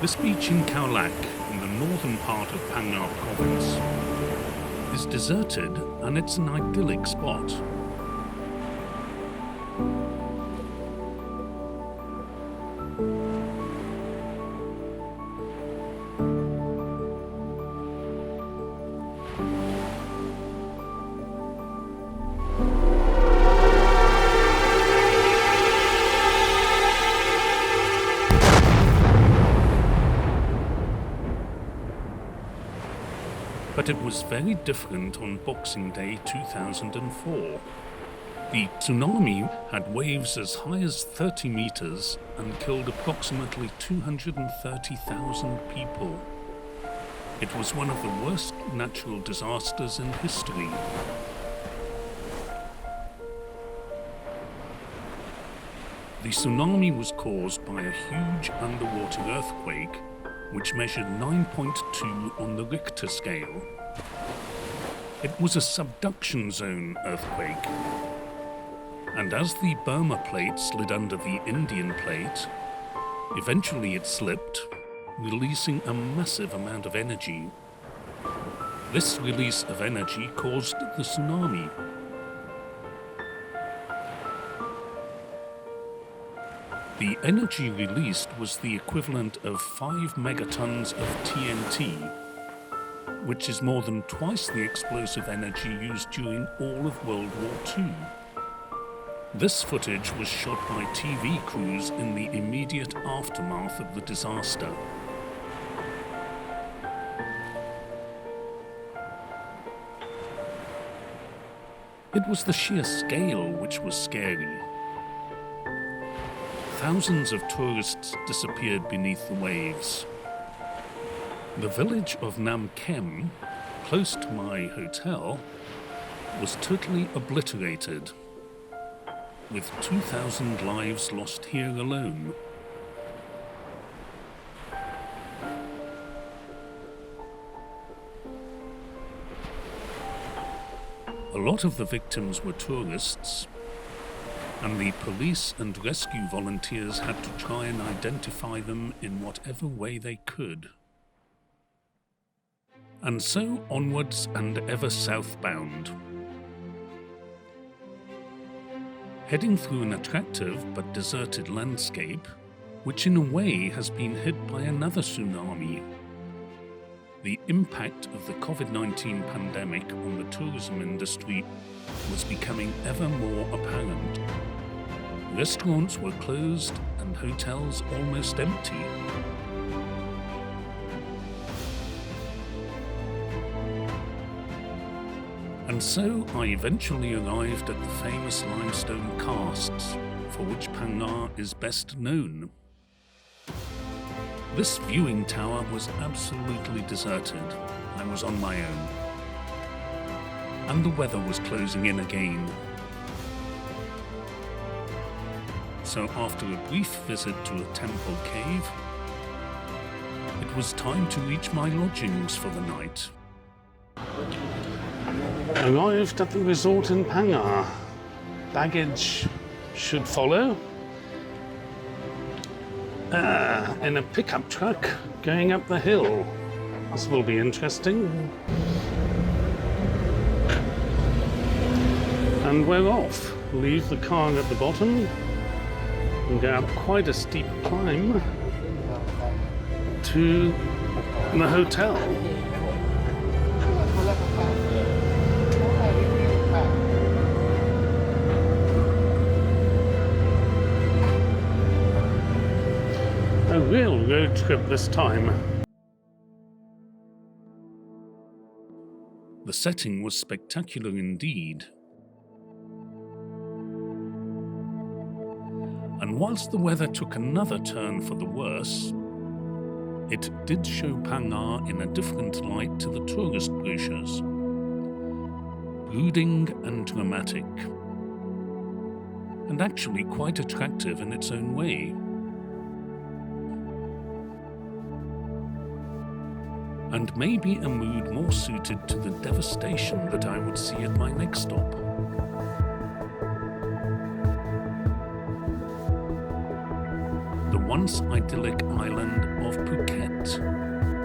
This beach in Khao in the northern part of Phangnga province, is deserted and it's an idyllic spot. But it was very different on Boxing Day 2004. The tsunami had waves as high as 30 meters and killed approximately 230,000 people. It was one of the worst natural disasters in history. The tsunami was caused by a huge underwater earthquake which measured 9.2 on the Richter scale. It was a subduction zone earthquake, and as the Burma plate slid under the Indian plate, eventually it slipped, releasing a massive amount of energy. This release of energy caused the tsunami. The energy released was the equivalent of 5 megatons of TNT, which is more than twice the explosive energy used during all of World War II. This footage was shot by TV crews in the immediate aftermath of the disaster. It was the sheer scale which was scary. Thousands of tourists disappeared beneath the waves. The village of Nam Kem, close to my hotel, was totally obliterated, with 2,000 lives lost here alone. A lot of the victims were tourists, and the police and rescue volunteers had to try and identify them in whatever way they could. And so onwards and ever southbound. Heading through an attractive but deserted landscape, which in a way has been hit by another tsunami. The impact of the COVID-19 pandemic on the tourism industry was becoming ever more apparent. Restaurants were closed and hotels almost empty. And so I eventually arrived at the famous limestone casts, for which Phangnga is best known. This viewing tower was absolutely deserted. I was on my own. And the weather was closing in again. So after a brief visit to a temple cave, it was time to reach my lodgings for the night. Arrived at the resort in Phangnga. Baggage should follow. In a pickup truck going up the hill. This will be interesting. And we're off. Leave the car at the bottom and go up quite a steep climb to the hotel. A real road trip this time. The setting was spectacular indeed. And whilst the weather took another turn for the worse, it did show Phangnga in a different light to the tourist brochures. Brooding and dramatic. And actually quite attractive in its own way. And maybe a mood more suited to the devastation that I would see at my next stop. the once idyllic island of Phuket.